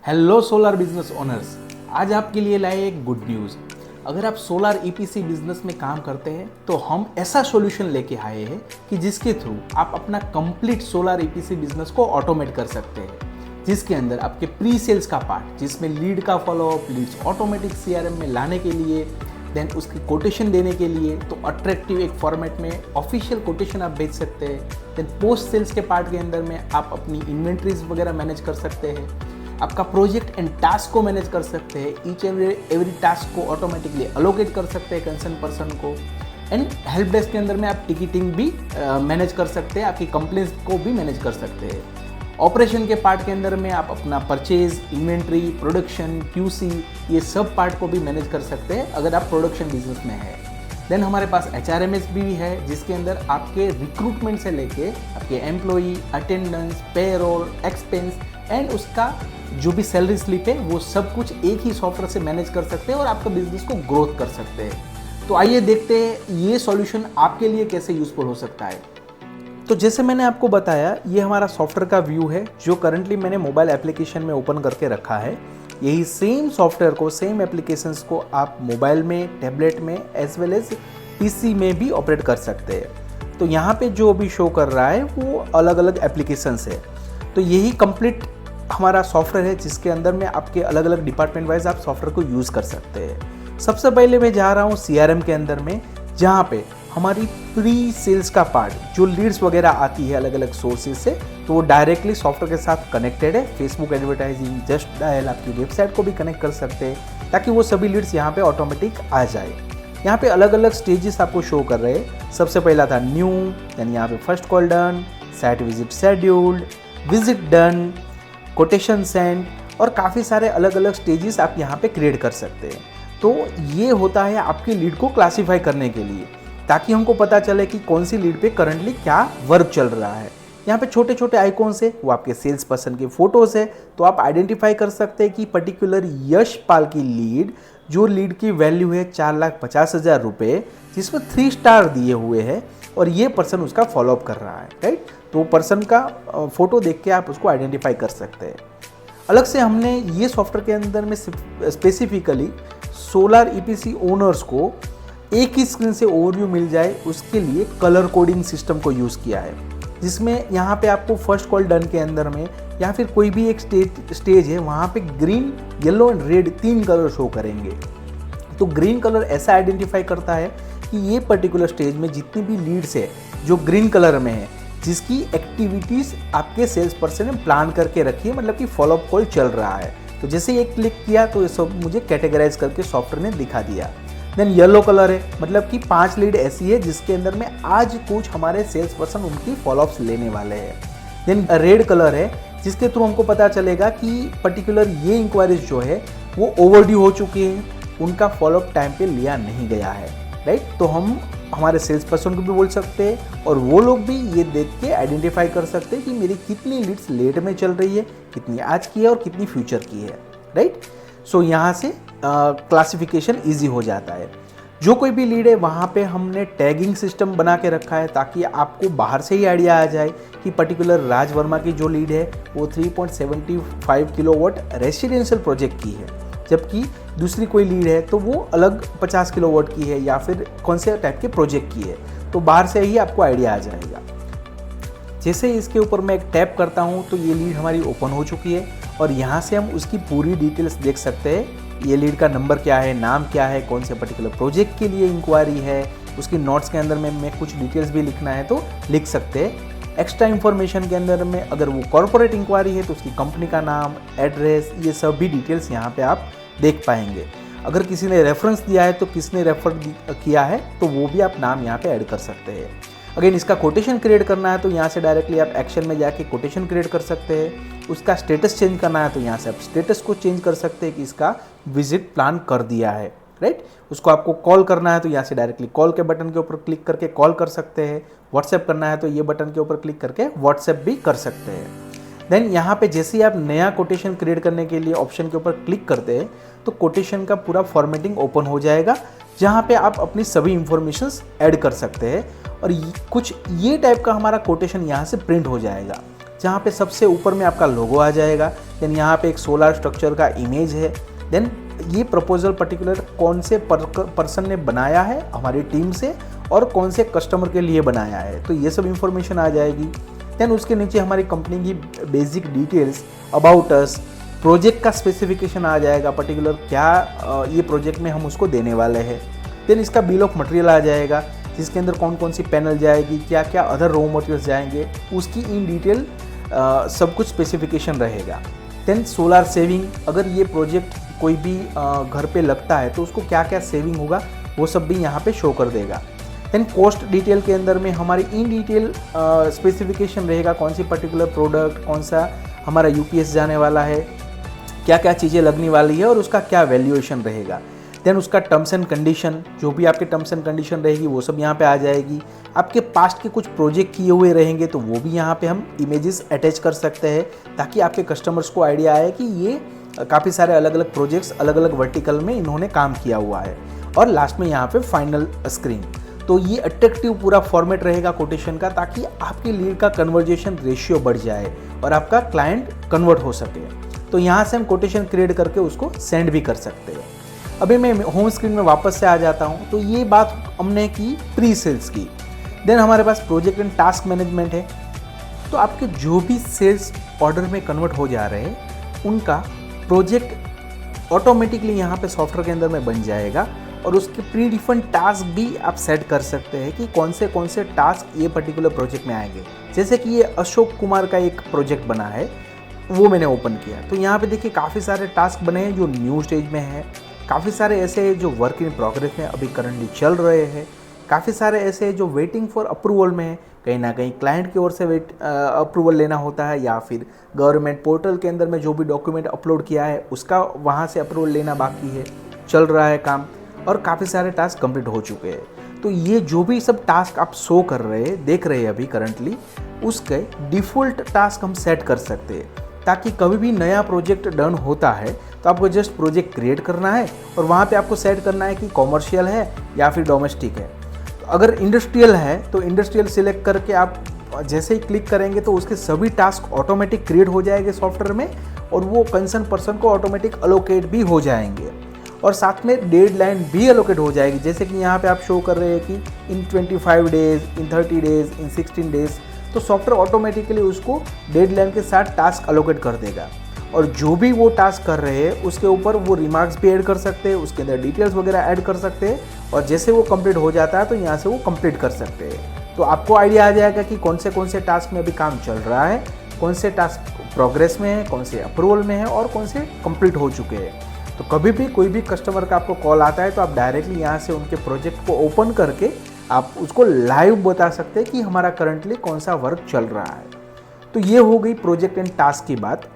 Hello solar business owners, आज आपके लिए लाए एक गुड न्यूज़। अगर आप सोलर ईपीसी बिजनेस में काम करते हैं तो हम ऐसा सॉल्यूशन लेके आए हैं कि जिसके थ्रू आप अपना कंप्लीट सोलर ईपीसी बिजनेस को ऑटोमेट कर सकते हैं, जिसके अंदर आपके प्री सेल्स का पार्ट, जिसमें लीड का फॉलोअप, लीड्स ऑटोमेटिक सीआरएम में लाने के लिए, देन उसकी कोटेशन देने के लिए तो अट्रैक्टिव एक फॉर्मेट में ऑफिशियल कोटेशन आप भेज सकते हैं। देन पोस्ट सेल्स के पार्ट के अंदर में आप अपनी इन्वेंट्रीज वगैरह मैनेज कर सकते हैं, आपका प्रोजेक्ट एंड टास्क को मैनेज कर सकते हैं, ईच एंड एवरी टास्क को ऑटोमेटिकली अलोकेट कर सकते हैं कंसर्न पर्सन को, एंड हेल्प डेस्क के अंदर में आप टिकटिंग भी मैनेज कर सकते हैं, आपकी कंप्लेंट्स को भी मैनेज कर सकते हैं। ऑपरेशन के पार्ट के अंदर में आप अपना परचेज, इन्वेंट्री, प्रोडक्शन, क्यूसी, ये सब पार्ट को भी मैनेज कर सकते हैं अगर आप प्रोडक्शन बिजनेस में है। देन हमारे पास HRMS भी है, जिसके अंदर आपके रिक्रूटमेंट से लेके आपके employee, attendance, payroll, expense and उसका जो भी सैलरी स्लिप है वो सब कुछ एक ही सॉफ्टवेयर से मैनेज कर सकते हैं और आपका बिजनेस को ग्रोथ कर सकते हैं। तो आइए देखते हैं ये सॉल्यूशन आपके लिए कैसे यूजफुल हो सकता है। तो जैसे मैंने आपको बताया, ये हमारा सॉफ्टवेयर का व्यू है जो करंटली मैंने मोबाइल एप्लीकेशन में ओपन करके रखा है। यही सेम सॉफ्टवेयर को, सेम एप्लीकेशंस को आप मोबाइल में, टैबलेट में एज वेल एज पीसी में भी ऑपरेट कर सकते हैं। तो यहाँ पे जो अभी शो कर रहा है वो अलग अलग एप्लीकेशंस है। तो यही कंप्लीट हमारा सॉफ्टवेयर है जिसके अंदर में आपके अलग अलग डिपार्टमेंट वाइज आप सॉफ्टवेयर को यूज़ कर सकते हैं। सबसे पहले मैं जा रहा हूँ CRM के अंदर में, जहाँ पे हमारी प्री सेल्स का पार्ट, जो लीड्स वगैरह आती है अलग अलग सोर्सेज से, तो वो डायरेक्टली सॉफ्टवेयर के साथ कनेक्टेड है। फेसबुक एडवर्टाइजिंग, जस्ट डायल, आपकी वेबसाइट को भी कनेक्ट कर सकते हैं ताकि वो सभी लीड्स यहाँ पे ऑटोमेटिक आ जाए। यहाँ पे अलग अलग स्टेजेस आपको शो कर रहे हैं। सबसे पहला था न्यू, देन यहाँ पे first call done, site visit scheduled, visit done, quotation send, और काफ़ी सारे अलग अलग स्टेजेस आप यहाँ पे क्रिएट कर सकते हैं। तो ये होता है आपकी लीड को क्लासीफाई करने के लिए, ताकि हमको पता चले कि कौन सी लीड पे करंटली क्या वर्क चल रहा है। यहाँ पे छोटे छोटे आइकॉन्स है, वो आपके सेल्स पर्सन के फोटोज़ है, तो आप आइडेंटिफाई कर सकते हैं कि पर्टिकुलर यश पाल की लीड, जो लीड की वैल्यू है 4,50,000 रुपये, जिसमें 3 स्टार दिए हुए हैं, और ये पर्सन उसका फॉलोअप कर रहा है, राइट। तो पर्सन का फोटो देख के आप उसको आइडेंटिफाई कर सकते हैं। अलग से हमने ये सॉफ्टवेयर के अंदर में स्पेसिफिकली सोलर ईपीसी ओनर्स को एक ही स्क्रीन से ओवरव्यू मिल जाए, उसके लिए कलर कोडिंग सिस्टम को यूज़ किया है, जिसमें यहाँ पे आपको फर्स्ट कॉल डन के अंदर में या फिर कोई भी एक स्टेज है, वहाँ पे green, yellow and red 3 colour show करेंगे। तो ग्रीन कलर ऐसा आइडेंटिफाई करता है कि ये पर्टिकुलर स्टेज में जितनी भी लीड्स है जो ग्रीन कलर में है, जिसकी एक्टिविटीज़ आपके सेल्स पर्सन ने प्लान करके रखी है, मतलब कि फॉलोअप कॉल चल रहा है। तो जैसे ये क्लिक किया तो ये सब मुझे कैटेगराइज करके सॉफ्टवेयर ने दिखा दिया। देन येलो कलर है, मतलब कि 5 लीड ऐसी है जिसके अंदर में आज कुछ हमारे सेल्स पर्सन उनकी फॉलोअप्स लेने वाले हैं। देन रेड कलर है, जिसके थ्रू हमको पता चलेगा कि पर्टिकुलर ये इंक्वायरीज जो है वो ओवरड्यू हो चुकी है, उनका फॉलोअप टाइम पे लिया नहीं गया है, राइट। तो हम हमारे सेल्स पर्सन को भी बोल सकते हैं और वो लोग भी ये देख के आइडेंटिफाई कर सकते हैं कि मेरी कितनी लीड्स लेट में चल रही है, कितनी आज की है और कितनी फ्यूचर की है, राइट। सो यहाँ से क्लासिफिकेशन ईजी हो जाता है। जो कोई भी लीड है वहाँ पे हमने टैगिंग सिस्टम बना के रखा है, ताकि आपको बाहर से ही आइडिया आ जाए कि पर्टिकुलर राज वर्मा की जो लीड है वो 3.75 किलोवाट रेसिडेंशियल प्रोजेक्ट की है, जबकि दूसरी कोई लीड है तो वो अलग 50 किलोवाट की है या फिर कौन से टाइप के प्रोजेक्ट की है। तो बाहर से ही आपको आइडिया आ जाएगा। जैसे इसके ऊपर मैं एक टैप करता हूँ तो ये लीड हमारी ओपन हो चुकी है, और यहाँ से हम उसकी पूरी डिटेल्स देख सकते हैं। ये लीड का नंबर क्या है, नाम क्या है, कौन से पर्टिकुलर प्रोजेक्ट के लिए इंक्वायरी है, उसकी नोट्स के अंदर में मैं कुछ डिटेल्स भी लिखना है तो लिख सकते हैं। एक्स्ट्रा इन्फॉर्मेशन के अंदर में अगर वो कॉर्पोरेट इंक्वायरी है तो उसकी कंपनी का नाम, एड्रेस, ये सब भी डिटेल्स यहाँ पे आप देख पाएंगे। अगर किसी ने रेफरेंस दिया है तो किसने रेफर किया है तो वो भी आप नाम यहाँ पे ऐड कर सकते हैं। अगर इसका कोटेशन क्रिएट करना है तो यहाँ से डायरेक्टली आप एक्शन में जाके कोटेशन क्रिएट कर सकते हैं। उसका स्टेटस चेंज करना है तो यहाँ से आप स्टेटस को चेंज कर सकते हैं कि इसका विजिट प्लान कर दिया है, राइट। उसको आपको कॉल करना है तो यहाँ से डायरेक्टली कॉल के बटन के ऊपर क्लिक करके कॉल कर सकते हैं। व्हाट्सएप करना है तो ये बटन के ऊपर क्लिक करके व्हाट्सएप भी कर सकते हैं। देन यहाँ पे जैसे ही आप नया कोटेशन क्रिएट करने के लिए ऑप्शन के ऊपर क्लिक करते हैं तो कोटेशन का पूरा फॉर्मेटिंग ओपन हो जाएगा, जहाँ पे आप अपनी सभी इंफॉर्मेशंस ऐड कर सकते हैं, और कुछ ये टाइप का हमारा कोटेशन यहाँ से प्रिंट हो जाएगा। जहाँ पे सबसे ऊपर में आपका लोगो आ जाएगा। देन यहाँ पे एक सोलार स्ट्रक्चर का इमेज है। देन ये प्रपोजल पर्टिकुलर कौन से पर्सन ने बनाया है हमारी टीम से और कौन से कस्टमर के लिए बनाया है, तो ये सब इन्फॉर्मेशन आ जाएगी। देन उसके नीचे हमारी कंपनी की basic details, about us, project का स्पेसिफिकेशन आ जाएगा, पर्टिकुलर क्या ये प्रोजेक्ट में हम उसको देने वाले हैं। देन इसका बिल ऑफ मटेरियल आ जाएगा, जिसके अंदर कौन कौन सी पैनल जाएगी, क्या क्या अदर रॉ मटेरियल्स जाएंगे, उसकी इन डिटेल सब कुछ स्पेसिफिकेशन रहेगा। देन सोलार सेविंग, अगर ये प्रोजेक्ट कोई भी घर पे लगता है तो उसको क्या क्या सेविंग होगा वो सब भी यहाँ पे शो कर देगा। देन कॉस्ट डिटेल के अंदर में हमारी इन डिटेल स्पेसिफिकेशन रहेगा, कौन सी पर्टिकुलर प्रोडक्ट, कौन सा हमारा यूपीएस जाने वाला है, क्या क्या चीज़ें लगने वाली है और उसका क्या वैल्यूएशन रहेगा। देन उसका टर्म्स एंड कंडीशन, जो भी आपके टर्म्स एंड कंडीशन रहेगी वो सब यहाँ पे आ जाएगी। आपके पास्ट के कुछ प्रोजेक्ट किए हुए रहेंगे तो वो भी यहाँ पे हम इमेजेस अटैच कर सकते हैं, ताकि आपके कस्टमर्स को आइडिया आए कि ये काफ़ी सारे अलग अलग प्रोजेक्ट्स अलग अलग वर्टिकल में इन्होंने काम किया हुआ है। और लास्ट में यहाँ पे फाइनल स्क्रीन। तो ये अट्रैक्टिव पूरा फॉर्मेट रहेगा कोटेशन का, ताकि आपकी लीड का कन्वर्जेशन रेशियो बढ़ जाए और आपका क्लाइंट कन्वर्ट हो सके। तो यहाँ से हम कोटेशन क्रिएट करके उसको सेंड भी कर सकते हैं। अभी मैं होम स्क्रीन में वापस से आ जाता हूँ। तो ये बात हमने की प्री सेल्स की। देन हमारे पास प्रोजेक्ट एंड टास्क मैनेजमेंट है। तो आपके जो भी सेल्स ऑर्डर में कन्वर्ट हो जा रहे हैं उनका प्रोजेक्ट ऑटोमेटिकली यहाँ पे सॉफ्टवेयर के अंदर में बन जाएगा, और उसके प्री डिफाइंड टास्क भी आप सेट कर सकते हैं कि कौन से टास्क ये पर्टिकुलर प्रोजेक्ट में आएंगे। जैसे कि ये अशोक कुमार का एक प्रोजेक्ट बना है, वो मैंने ओपन किया। तो यहाँ पे देखिए काफ़ी सारे टास्क बने हैं जो न्यू स्टेज में है, काफ़ी सारे ऐसे जो वर्क इन प्रोग्रेस में अभी करंटली चल रहे हैं, काफ़ी सारे ऐसे जो वेटिंग फॉर अप्रूवल में है। कहीं ना कहीं क्लाइंट की ओर से अप्रूवल लेना होता है, या फिर गवर्नमेंट पोर्टल के अंदर में जो भी डॉक्यूमेंट अपलोड किया है उसका वहाँ से अप्रूवल लेना बाकी है, चल रहा है काम। और काफ़ी सारे टास्क कंप्लीट हो चुके हैं। तो ये जो भी सब टास्क आप शो कर रहे हैं, देख रहे हैं अभी करंटली, उसके डिफ़ॉल्ट टास्क हम सेट कर सकते हैं, ताकि कभी भी नया प्रोजेक्ट डन होता है तो आपको जस्ट प्रोजेक्ट क्रिएट करना है और वहाँ पे आपको सेट करना है कि कॉमर्शियल है या फिर डोमेस्टिक है। तो अगर इंडस्ट्रियल है तो इंडस्ट्रियल सिलेक्ट करके आप जैसे ही क्लिक करेंगे तो उसके सभी टास्क ऑटोमेटिक क्रिएट हो जाएंगे सॉफ्टवेयर में, और वो कंसर्न पर्सन को ऑटोमेटिक अलोकेट भी हो जाएंगे, और साथ में डेडलाइन भी अलोकेट हो जाएगी। जैसे कि यहाँ पे आप शो कर रहे हैं कि इन 25 डेज, इन 30 डेज, इन 16 डेज, तो सॉफ्टवेयर ऑटोमेटिकली उसको डेडलाइन के साथ टास्क अलोकेट कर देगा। और जो भी वो टास्क कर रहे हैं उसके ऊपर वो रिमार्क्स भी ऐड कर सकते हैं, उसके अंदर डिटेल्स वगैरह ऐड कर सकते हैं, और जैसे वो कंप्लीट हो जाता है तो यहाँ से वो कंप्लीट कर सकते हैं। तो आपको आइडिया आ जाएगा कि कौन से टास्क में अभी काम चल रहा है, कौन से टास्क प्रोग्रेस में है, कौन से अप्रूवल में है और कौन से कंप्लीट हो चुके हैं। तो कभी भी कोई भी कस्टमर का आपको कॉल आता है तो आप डायरेक्टली यहाँ से उनके प्रोजेक्ट को ओपन करके आप उसको लाइव बता सकते हैं कि हमारा करंटली कौन सा वर्क चल रहा है। तो ये हो गई प्रोजेक्ट एंड टास्क की बात।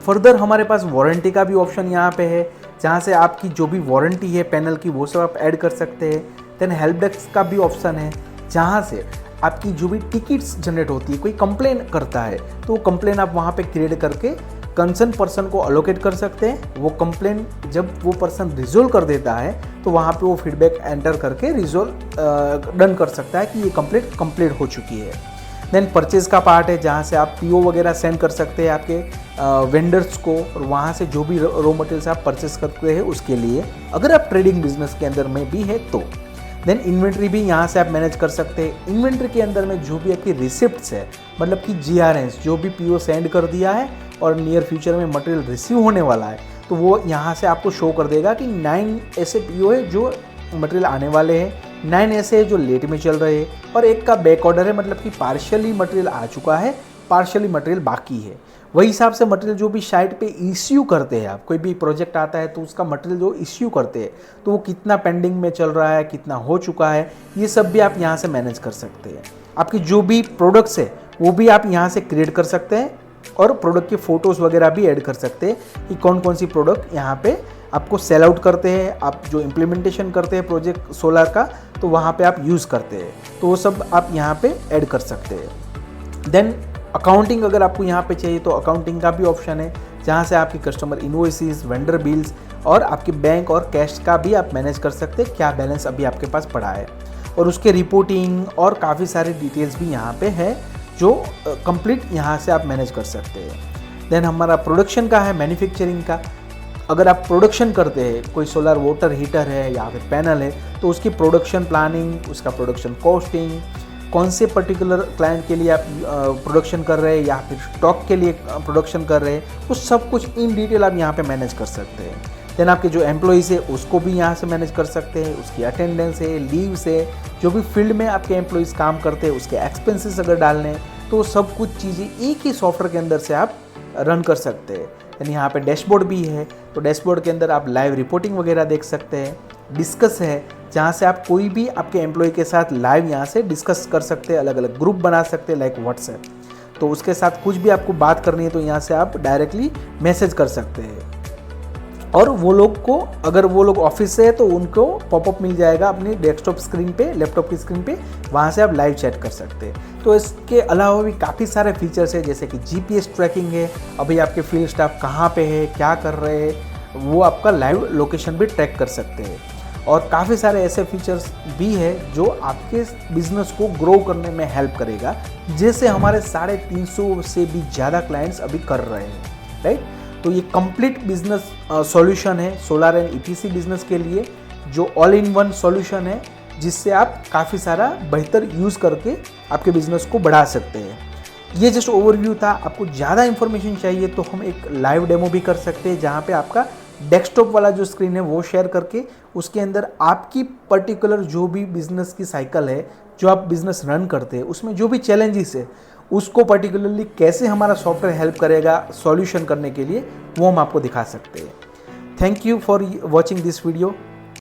फर्दर हमारे पास वारंटी का भी ऑप्शन यहाँ पे है, जहाँ से आपकी जो भी वारंटी है पैनल की वो सब आप ऐड कर सकते हैं। देन हेल्प डेस्क का भी ऑप्शन है, जहाँ से आपकी जो भी टिकट्स जनरेट होती है, कोई कंप्लेन करता है तो वो कंप्लेन आप वहाँ पे क्रिएट करके कंसर्न पर्सन को अलोकेट कर सकते हैं। वो कंप्लेन जब वो पर्सन रिजोल्व कर देता है तो वहाँ पे वो फीडबैक एंटर करके रिजोल्व डन कर सकता है कि ये कंप्लीट हो चुकी है। देन परचेज़ का पार्ट है, जहाँ से आप पीओ वगैरह सेंड कर सकते हैं आपके वेंडर्स को, और वहाँ से जो भी रॉ मटेरियल्स आप परचेस करते हैं उसके लिए, अगर आप ट्रेडिंग बिजनेस के अंदर में भी है तो। देन इन्वेंट्री भी यहाँ से आप मैनेज कर सकते हैं। इन्वेंट्री के अंदर में जो भी आपकी रिसिप्ट्स है, मतलब कि जीआरएस, जो भी पीओ सेंड कर दिया है और नियर फ्यूचर में मटेरियल रिसीव होने वाला है, तो वो यहाँ से आपको शो कर देगा कि 9 ऐसे पीओ है जो मटेरियल आने वाले हैं, 9 ऐसे है जो लेट में चल रहे हैं, और एक का बैक ऑर्डर है, मतलब कि पार्शियली मटेरियल आ चुका है, पार्शियली मटेरियल बाकी है। वही हिसाब से मटेरियल जो भी साइट पे इश्यू करते हैं, आप कोई भी प्रोजेक्ट आता है तो उसका मटेरियल जो इश्यू करते हैं तो वो कितना पेंडिंग में चल रहा है, कितना हो चुका है, ये सब भी आप यहाँ से मैनेज कर सकते हैं। आपकी जो भी प्रोडक्ट्स है वो भी आप यहाँ से क्रिएट कर सकते हैं, और प्रोडक्ट के फ़ोटोज़ वगैरह भी ऐड कर सकते हैं कि कौन कौन सी प्रोडक्ट यहाँ पे आपको सेल आउट करते हैं, आप जो इम्प्लीमेंटेशन करते हैं प्रोजेक्ट सोलर का तो वहाँ पे आप यूज़ करते हैं, तो वो सब आप यहाँ पे ऐड कर सकते हैं। देन अकाउंटिंग अगर आपको यहाँ पे चाहिए तो अकाउंटिंग का भी ऑप्शन है, जहाँ से आपकी कस्टमर इनवॉइसेस, वेंडर बिल्स और आपके बैंक और कैश का भी आप मैनेज कर सकते हैं, क्या बैलेंस अभी आपके पास पड़ा है, और उसके रिपोर्टिंग और काफ़ी सारी डिटेल्स भी यहाँ पे है। जो कंप्लीट यहाँ से आप मैनेज कर सकते हैं। देन हमारा प्रोडक्शन का है, मैन्युफैक्चरिंग का। अगर आप प्रोडक्शन करते हैं, कोई सोलर वाटर हीटर है या फिर पैनल है, तो उसकी प्रोडक्शन प्लानिंग, उसका प्रोडक्शन कॉस्टिंग, कौन से पर्टिकुलर क्लाइंट के लिए आप प्रोडक्शन कर रहे हैं या फिर स्टॉक के लिए प्रोडक्शन कर रहे हैं, उस सब कुछ इन डिटेल आप यहाँ पे मैनेज कर सकते हैं। देन आपके जो एम्प्लॉइज़ है उसको भी यहाँ से मैनेज कर सकते हैं, उसकी अटेंडेंस है, लीव्स है, जो भी फील्ड में आपके एम्प्लॉइज़ काम करते हैं उसके एक्सपेंसेस अगर डालने हैं, तो सब कुछ चीज़ें एक ही सॉफ्टवेयर के अंदर से आप रन कर सकते हैं। यानी यहाँ पे डैशबोर्ड भी है, तो डैशबोर्ड के अंदर आप लाइव रिपोर्टिंग वगैरह देख सकते हैं। डिस्कस है, जहाँ से आप कोई भी आपके एम्प्लॉय के साथ लाइव यहाँ से डिस्कस कर सकते हैं, अलग अलग ग्रुप बना सकते हैं लाइक व्हाट्सएप। तो उसके साथ कुछ भी आपको बात करनी है तो यहाँ से आप डायरेक्टली मैसेज कर सकते हैं। और वो लोग को, अगर वो लोग ऑफिस से है तो उनको पॉपअप मिल जाएगा अपनी डेस्कटॉप स्क्रीन पे, लैपटॉप की स्क्रीन पे, वहाँ से आप लाइव चैट कर सकते हैं। तो इसके अलावा भी काफ़ी सारे फीचर्स है, जैसे कि जीपीएस ट्रैकिंग है, अभी आपके फील्ड स्टाफ कहाँ पे है, क्या कर रहे हैं, वो आपका लाइव लोकेशन भी ट्रैक कर सकते हैं। और काफ़ी सारे ऐसे फीचर्स भी है जो आपके बिजनेस को ग्रो करने में हेल्प करेगा, जैसे हमारे 350 से भी ज़्यादा क्लाइंट्स अभी कर रहे हैं, राइट। तो ये कंप्लीट बिजनेस सॉल्यूशन है सोलर एंड ईपीसी बिजनेस के लिए, जो ऑल इन वन सॉल्यूशन है, जिससे आप काफ़ी सारा बेहतर यूज़ करके आपके बिजनेस को बढ़ा सकते हैं। ये जस्ट ओवरव्यू था। आपको ज़्यादा इन्फॉर्मेशन चाहिए तो हम एक लाइव डेमो भी कर सकते हैं, जहाँ पे आपका डेस्कटॉप वाला जो स्क्रीन है वो शेयर करके उसके अंदर आपकी पर्टिकुलर जो भी बिजनेस की साइकिल है, जो आप बिजनेस रन करते हैं, उसमें जो भी चैलेंजेस है उसको पर्टिकुलरली कैसे हमारा सॉफ्टवेयर हेल्प करेगा सॉल्यूशन करने के लिए, वो हम आपको दिखा सकते हैं। Thank you for watching this video.